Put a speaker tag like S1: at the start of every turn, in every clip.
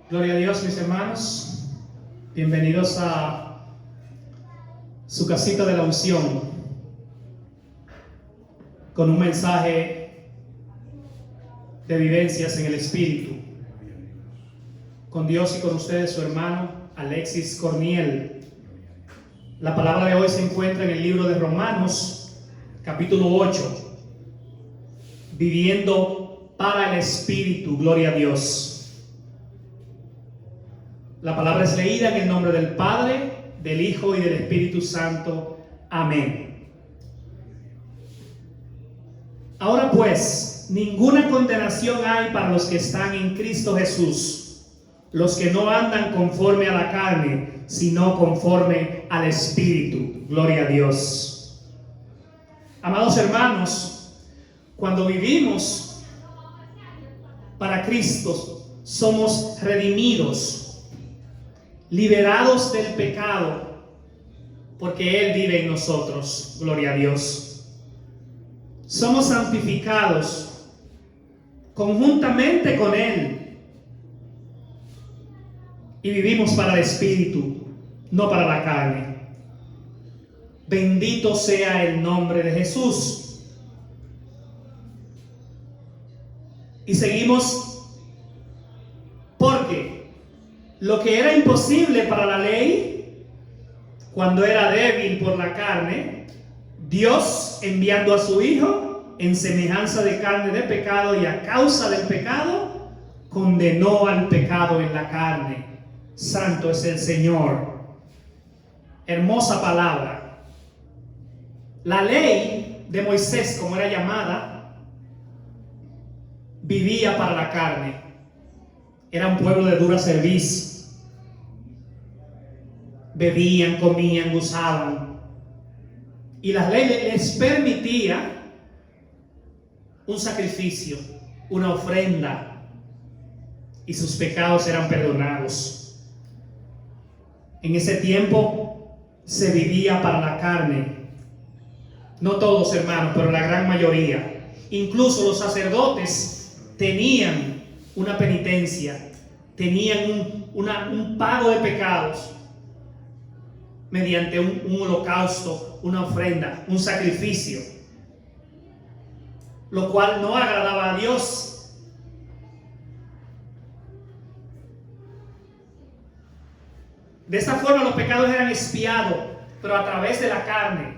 S1: Gloria a Dios, mis hermanos. Bienvenidos a su casita de la unción con un mensaje de vivencias en el Espíritu. Con Dios y con ustedes su hermano Alexis Corniel. La palabra de hoy se encuentra en el libro de Romanos, capítulo 8. Viviendo para el Espíritu. Gloria a Dios. La palabra es leída en el nombre del Padre, del Hijo y del Espíritu Santo. Amén. Ahora pues, ninguna condenación hay para los que están en Cristo Jesús, los que no andan conforme a la carne, sino conforme al Espíritu. Gloria a Dios. Amados hermanos, cuando vivimos para Cristo, somos redimidos, liberados del pecado, porque Él vive en nosotros. Gloria a Dios. Somos santificados conjuntamente con Él y vivimos para el Espíritu, no para la carne. Bendito sea el nombre de Jesús. Y seguimos porque lo que era imposible para la ley, cuando era débil por la carne, Dios, enviando a su Hijo en semejanza de carne de pecado y a causa del pecado, condenó al pecado en la carne. Santo es el Señor. Hermosa palabra. La ley de Moisés, como era llamada, vivía para la carne. Era un pueblo de dura cerviz. Bebían, comían, gozaban. Y la ley les permitía un sacrificio, una ofrenda. Y sus pecados eran perdonados. En ese tiempo se vivía para la carne. No todos, hermanos, pero la gran mayoría. Incluso los sacerdotes tenían una penitencia, tenían un pago de pecados mediante un holocausto, una ofrenda, un sacrificio, lo cual no agradaba a Dios. De esta forma los pecados eran expiados, pero a través de la carne,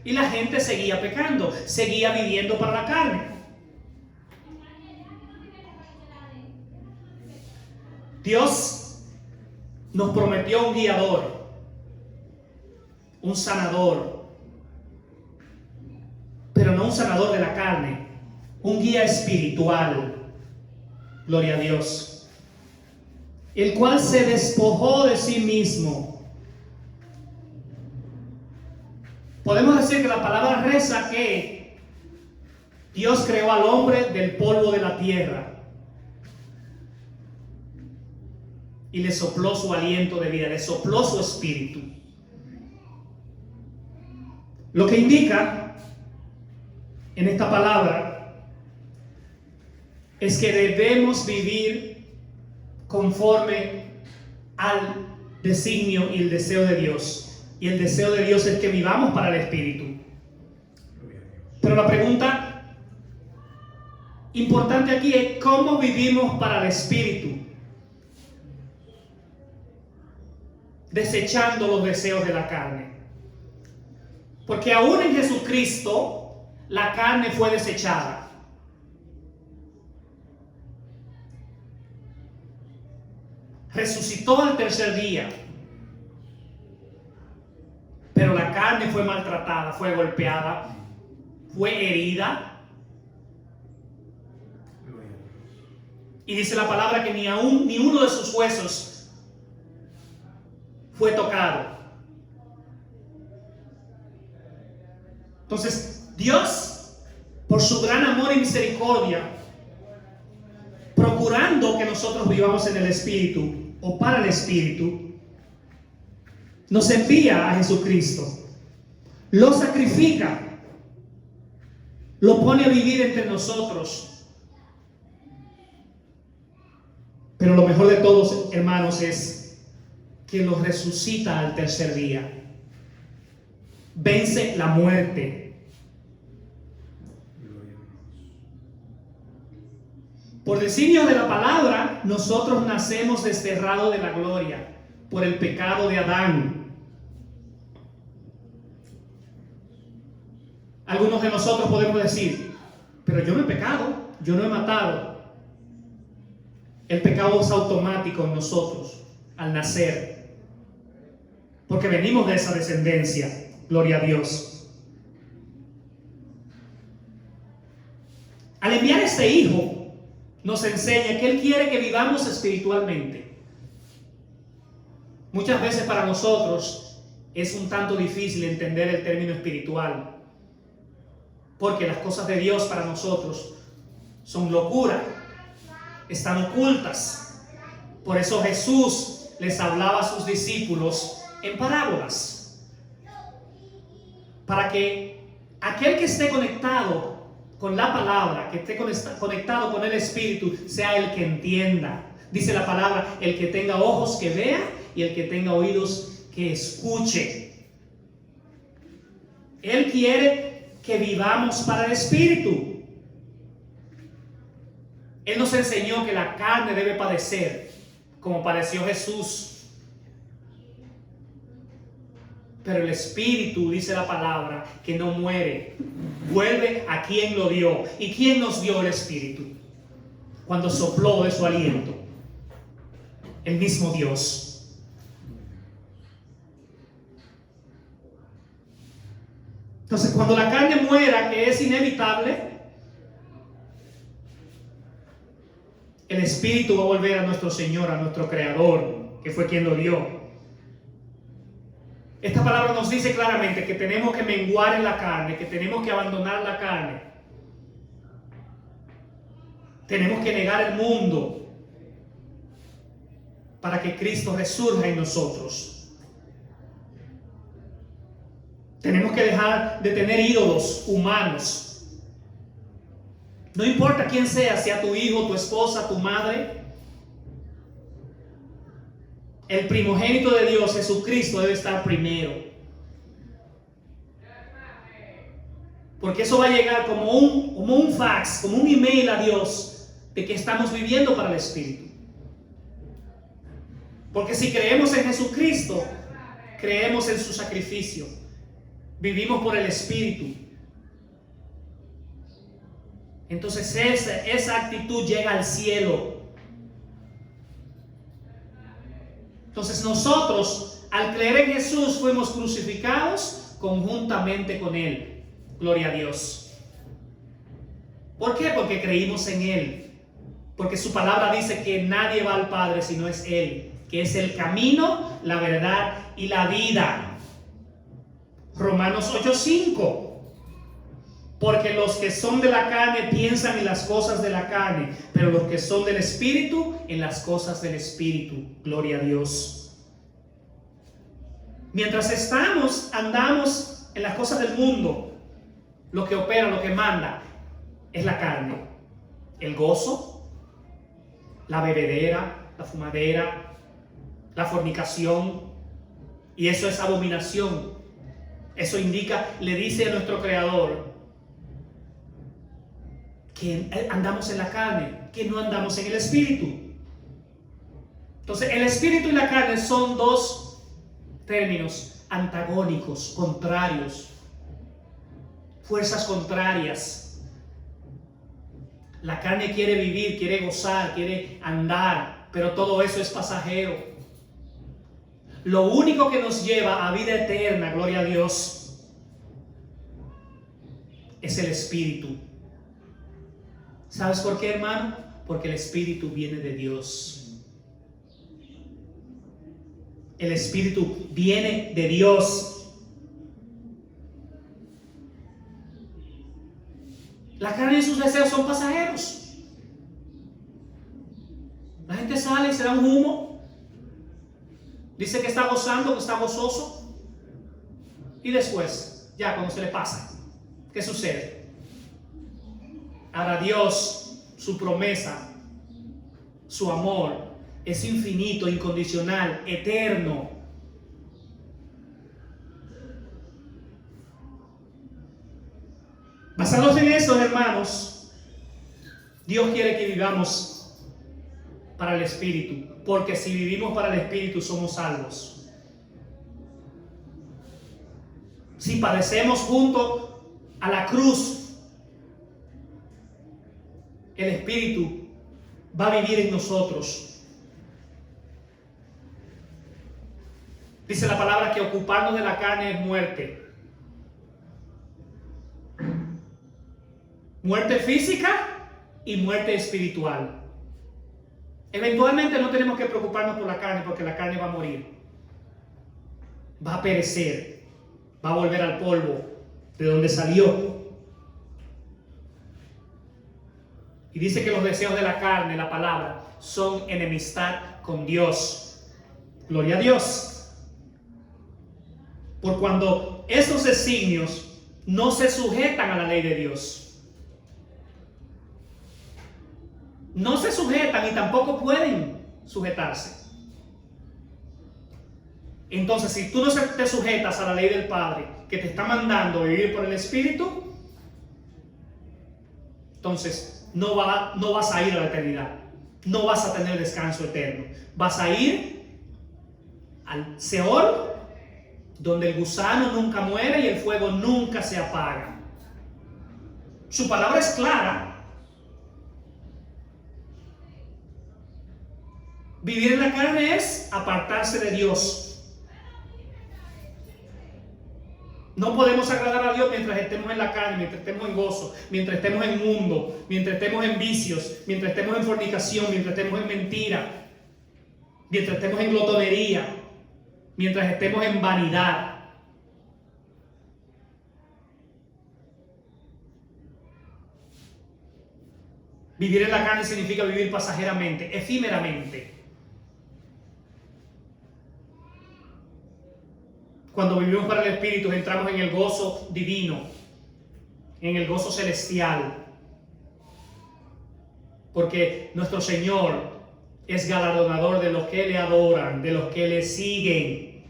S1: y la gente seguía pecando, seguía viviendo para la carne. Dios nos prometió un guiador, un sanador, pero no un sanador de la carne, un guía espiritual. Gloria a Dios. El cual se despojó de sí mismo. Podemos decir que la palabra reza que Dios creó al hombre del polvo de la tierra y le sopló su aliento de vida, le sopló su espíritu. Lo que indica en esta palabra es que debemos vivir conforme al designio y el deseo de Dios. Y el deseo de Dios es que vivamos para el Espíritu. Pero la pregunta importante aquí es ¿cómo vivimos para el Espíritu? Desechando los deseos de la carne. Porque aún en Jesucristo la carne fue desechada. Resucitó al tercer día. Pero la carne fue maltratada, fue golpeada, fue herida. Y dice la palabra que ni uno de sus huesos fue tocado. Entonces, Dios, por su gran amor y misericordia, procurando que nosotros vivamos en el Espíritu o para el Espíritu, nos envía a Jesucristo, lo sacrifica, lo pone a vivir entre nosotros. Pero lo mejor de todos, hermanos, es que los resucita al tercer día. Vence la muerte. Por designio de la palabra, nosotros nacemos desterrados de la gloria por el pecado de Adán. Algunos de nosotros podemos decir, pero yo no he pecado, yo no he matado. El pecado es automático en nosotros al nacer, porque venimos de esa descendencia. Gloria a Dios. Al enviar a este Hijo, nos enseña que Él quiere que vivamos espiritualmente. Muchas veces para nosotros es un tanto difícil entender el término espiritual, porque las cosas de Dios para nosotros son locura, están ocultas. Por eso Jesús les hablaba a sus discípulos en parábolas, para que aquel que esté conectado con la palabra, que esté conectado con el Espíritu, sea el que entienda. Dice la palabra, el que tenga ojos que vea y el que tenga oídos que escuche. Él quiere que vivamos para el Espíritu. Él nos enseñó que la carne debe padecer, como padeció Jesús. Pero el Espíritu, dice la palabra, que no muere, vuelve a quien lo dio. ¿Y quién nos dio el Espíritu? Cuando sopló de su aliento. El mismo Dios. Entonces, cuando la carne muera, que es inevitable, el Espíritu va a volver a nuestro Señor, a nuestro Creador, que fue quien lo dio. Esta palabra nos dice claramente que tenemos que menguar en la carne, que tenemos que abandonar la carne. Tenemos que negar el mundo para que Cristo resurja en nosotros. Tenemos que dejar de tener ídolos humanos. No importa quién sea tu hijo, tu esposa, tu madre. El primogénito de Dios, Jesucristo, debe estar primero. Porque eso va a llegar como un fax, como un email a Dios de que estamos viviendo para el Espíritu. Porque si creemos en Jesucristo, creemos en su sacrificio. Vivimos por el Espíritu. Entonces esa actitud llega al cielo. Entonces nosotros, al creer en Jesús, fuimos crucificados conjuntamente con Él. Gloria a Dios. ¿Por qué? Porque creímos en Él. Porque su palabra dice que nadie va al Padre si no es Él, que es el camino, la verdad y la vida. Romanos 8:5. Porque los que son de la carne piensan en las cosas de la carne, pero los que son del Espíritu, en las cosas del Espíritu. Gloria a Dios. Mientras andamos en las cosas del mundo, lo que opera, lo que manda, es la carne. El gozo, la bebedera, la fumadera, la fornicación. Y eso es abominación. Eso indica, le dice a nuestro Creador, que andamos en la carne, que no andamos en el Espíritu. Entonces, el Espíritu y la carne son dos términos antagónicos, contrarios, fuerzas contrarias. La carne quiere vivir, quiere gozar, quiere andar, pero todo eso es pasajero. Lo único que nos lleva a vida eterna, gloria a Dios, es el Espíritu. ¿Sabes por qué, hermano? Porque el Espíritu viene de Dios. El Espíritu viene de Dios. La carne y sus deseos son pasajeros. La gente sale y se da un humo. Dice que está gozando, que está gozoso. Y después, ya cuando se le pasa, ¿qué sucede? Ahora Dios, su promesa, su amor, es infinito, incondicional, eterno. Basados en eso, hermanos, Dios quiere que vivamos para el Espíritu, porque si vivimos para el Espíritu somos salvos. Si padecemos junto a la cruz, el Espíritu va a vivir en nosotros. Dice la palabra que ocuparnos de la carne es muerte. Muerte física y muerte espiritual. Eventualmente no tenemos que preocuparnos por la carne, porque la carne va a morir. Va a perecer. Va a volver al polvo de donde salió. Y dice que los deseos de la carne, la palabra, son enemistad con Dios. Gloria a Dios. Por cuando esos designios no se sujetan a la ley de Dios. No se sujetan y tampoco pueden sujetarse. Entonces, si tú no te sujetas a la ley del Padre que te está mandando a vivir por el Espíritu, entonces no vas a ir a la eternidad. No vas a tener descanso eterno. Vas a ir al Seol, donde el gusano nunca muere y el fuego nunca se apaga. Su palabra es clara. Vivir en la carne es apartarse de Dios. No podemos agradar a Dios mientras estemos en la carne, mientras estemos en gozo, mientras estemos en mundo, mientras estemos en vicios, mientras estemos en fornicación, mientras estemos en mentira, mientras estemos en glotonería, mientras estemos en vanidad. Vivir en la carne significa vivir pasajeramente, efímeramente. Cuando vivimos para el Espíritu, entramos en el gozo divino, en el gozo celestial. Porque nuestro Señor es galardonador de los que le adoran, de los que le siguen.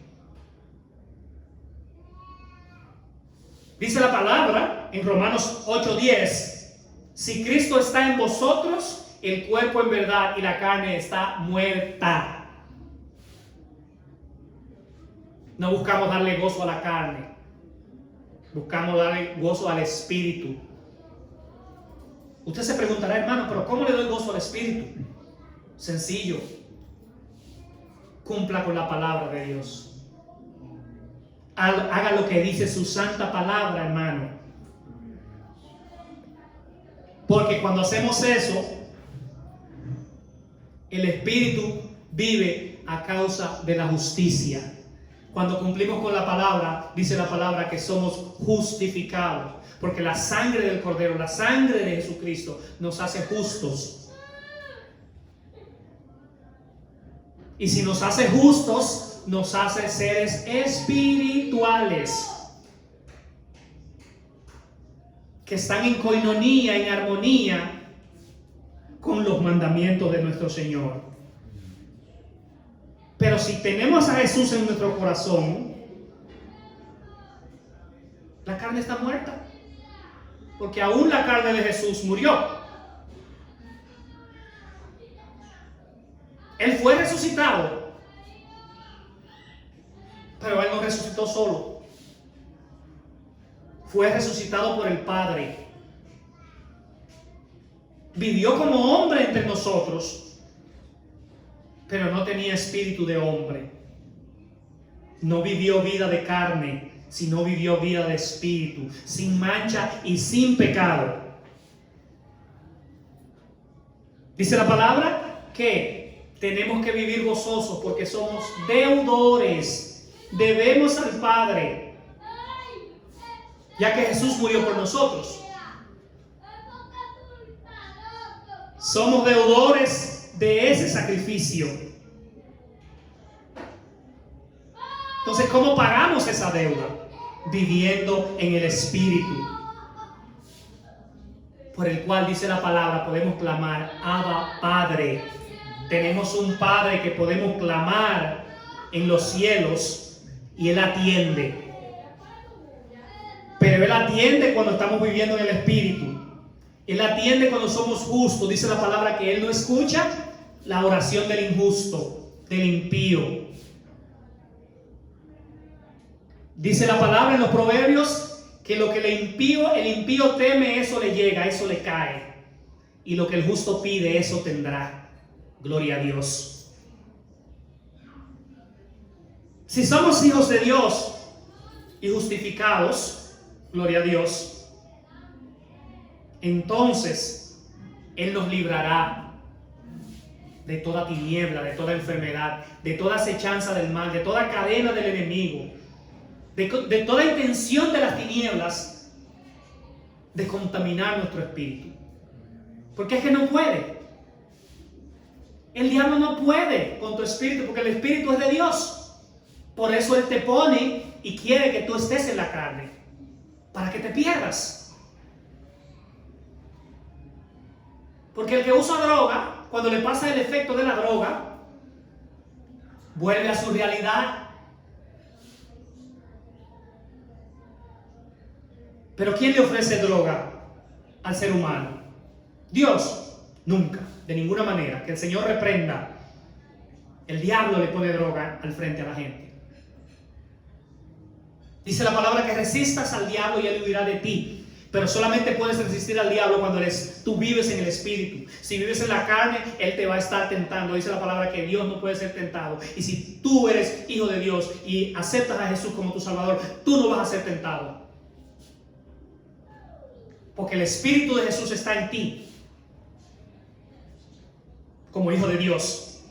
S1: Dice la palabra en Romanos 8:10, si Cristo está en vosotros, el cuerpo en verdad y la carne está muerta. No buscamos darle gozo a la carne, buscamos darle gozo al Espíritu. Usted se preguntará, hermano, pero ¿cómo le doy gozo al Espíritu? Sencillo. Cumpla con la palabra de Dios. Haga lo que dice su santa palabra, hermano. Porque cuando hacemos eso, el Espíritu vive a causa de la justicia. Cuando cumplimos con la palabra, dice la palabra que somos justificados. Porque la sangre del Cordero, la sangre de Jesucristo nos hace justos. Y si nos hace justos, nos hace seres espirituales. Que están en coinonía, en armonía con los mandamientos de nuestro Señor. Pero si tenemos a Jesús en nuestro corazón, la carne está muerta. Porque aún la carne de Jesús murió. Él fue resucitado. Pero Él no resucitó solo. Fue resucitado por el Padre. Vivió como hombre entre nosotros, pero no tenía espíritu de hombre. No vivió vida de carne, sino vivió vida de espíritu, sin mancha y sin pecado. Dice la palabra que tenemos que vivir gozosos porque somos deudores. Debemos al Padre, ya que Jesús murió por nosotros. Somos deudores de ese sacrificio. Entonces, ¿cómo pagamos esa deuda? Viviendo en el Espíritu, por el cual dice la palabra, podemos clamar, Abba, Padre. Tenemos un Padre que podemos clamar en los cielos y Él atiende. Pero Él atiende cuando estamos viviendo en el Espíritu. Él atiende cuando somos justos. Dice la palabra que Él no escucha la oración del injusto, del impío. Dice la palabra en los Proverbios que lo que el impío teme, eso le llega, eso le cae. Y lo que el justo pide, eso tendrá. Gloria a Dios. Si somos hijos de Dios y justificados, gloria a Dios, entonces Él nos librará de toda tiniebla, de toda enfermedad, de toda acechanza del mal, de toda cadena del enemigo, de toda intención de las tinieblas de contaminar nuestro espíritu. Porque es que no puede. El diablo no puede con tu espíritu, porque el espíritu es de Dios. Por eso Él te pone y quiere que tú estés en la carne, para que te pierdas. Porque el que usa droga, cuando le pasa el efecto de la droga, vuelve a su realidad. Pero ¿quién le ofrece droga al ser humano? Dios. Nunca, de ninguna manera. Que el Señor reprenda. El diablo le pone droga al frente a la gente. Dice la palabra que resistas al diablo y él huirá de ti. Pero solamente puedes resistir al diablo cuando tú vives en el Espíritu. Si vives en la carne, él te va a estar tentando. Dice la palabra que Dios no puede ser tentado. Y si tú eres hijo de Dios y aceptas a Jesús como tu Salvador, tú no vas a ser tentado. Porque el Espíritu de Jesús está en ti, como hijo de Dios.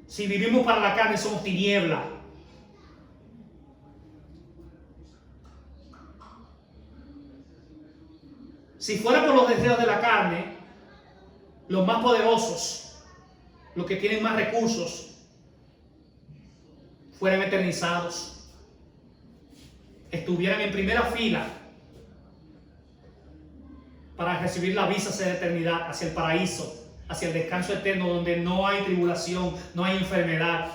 S1: Si vivimos para la carne, somos tiniebla. Si fuera por los deseos de la carne, los más poderosos, los que tienen más recursos, fueran eternizados, estuvieran en primera fila para recibir la visa hacia la eternidad, hacia el paraíso, hacia el descanso eterno, donde no hay tribulación, no hay enfermedad,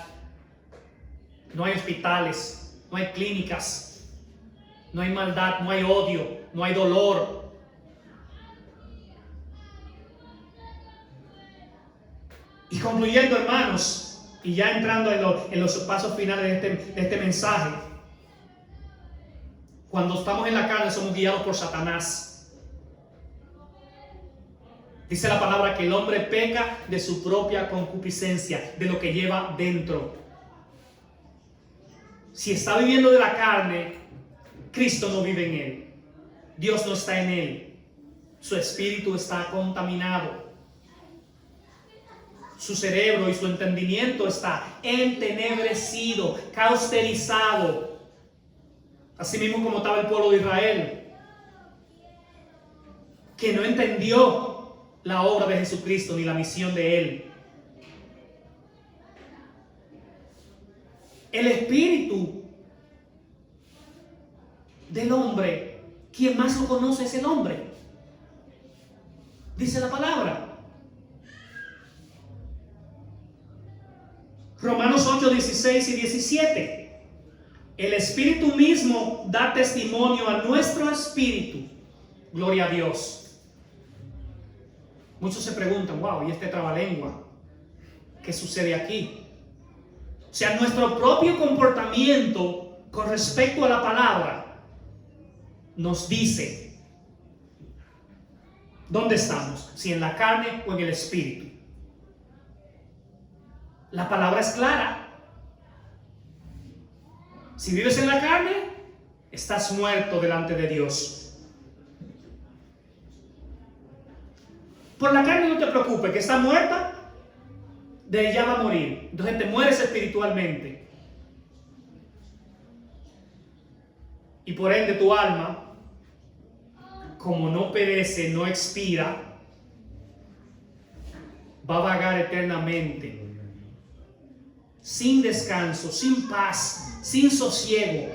S1: no hay hospitales, no hay clínicas, no hay maldad, no hay odio, no hay dolor. Y concluyendo, hermanos, y ya entrando en los pasos finales de este mensaje, cuando estamos en la carne somos guiados por Satanás. Dice la palabra que el hombre peca de su propia concupiscencia, de lo que lleva dentro. Si está viviendo de la carne, Cristo no vive en él. Dios no está en él. Su espíritu está contaminado. Su cerebro y su entendimiento está entenebrecido, cauterizado. Así mismo como estaba el pueblo de Israel, que no entendió la obra de Jesucristo ni la misión de Él. El espíritu del hombre, quien más lo conoce es el hombre. Dice la palabra. Romanos 8, 16 y 17. El Espíritu mismo da testimonio a nuestro espíritu. Gloria a Dios. Muchos se preguntan, wow, ¿y este trabalengua? ¿Qué sucede aquí? O sea, nuestro propio comportamiento con respecto a la palabra nos dice dónde estamos, si en la carne o en el espíritu. La palabra es clara. Si vives en la carne, estás muerto delante de Dios. Por la carne no te preocupes, que está muerta, de ella va a morir. Entonces te mueres espiritualmente. Y por ende tu alma, como no perece, no expira, va a vagar eternamente, sin descanso, sin paz, sin sosiego.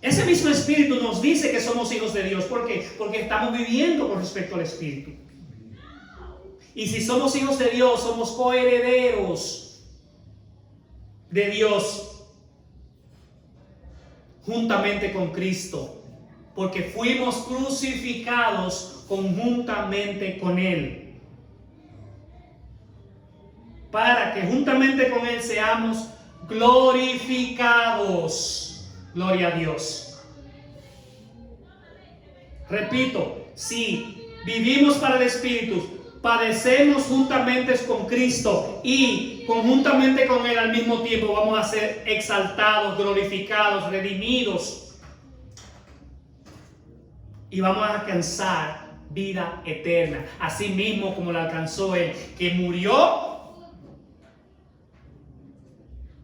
S1: Ese mismo Espíritu nos dice que somos hijos de Dios. ¿Por qué? Porque estamos viviendo con respecto al Espíritu. Y si somos hijos de Dios, somos coherederos de Dios juntamente con Cristo, porque fuimos crucificados conjuntamente con Él, para que juntamente con Él seamos glorificados. Gloria a Dios. Repito, si vivimos para el Espíritu, padecemos juntamente con Cristo y conjuntamente con Él al mismo tiempo vamos a ser exaltados, glorificados, redimidos y vamos a alcanzar vida eterna, así mismo como la alcanzó Él, que murió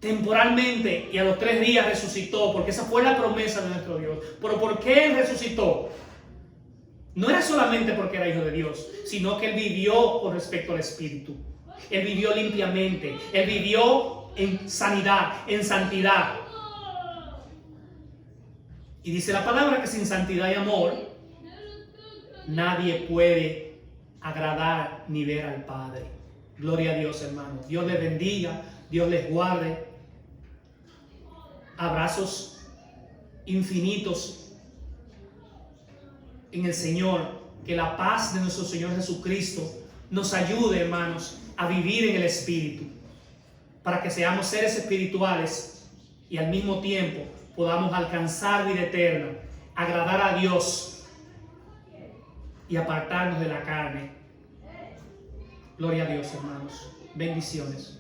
S1: temporalmente y a los 3 días resucitó, porque esa fue la promesa de nuestro Dios. Pero ¿por qué Él resucitó? No era solamente porque era hijo de Dios, sino que Él vivió con respecto al Espíritu. Él vivió limpiamente, Él vivió en sanidad, en santidad. Y dice la palabra que sin santidad y amor nadie puede agradar ni ver al Padre. Gloria a Dios, hermanos. Dios les bendiga, Dios les guarde. Abrazos infinitos en el Señor. Que la paz de nuestro Señor Jesucristo nos ayude, hermanos, a vivir en el Espíritu, para que seamos seres espirituales y al mismo tiempo podamos alcanzar vida eterna, agradar a Dios y apartarnos de la carne. Gloria a Dios, hermanos. Bendiciones.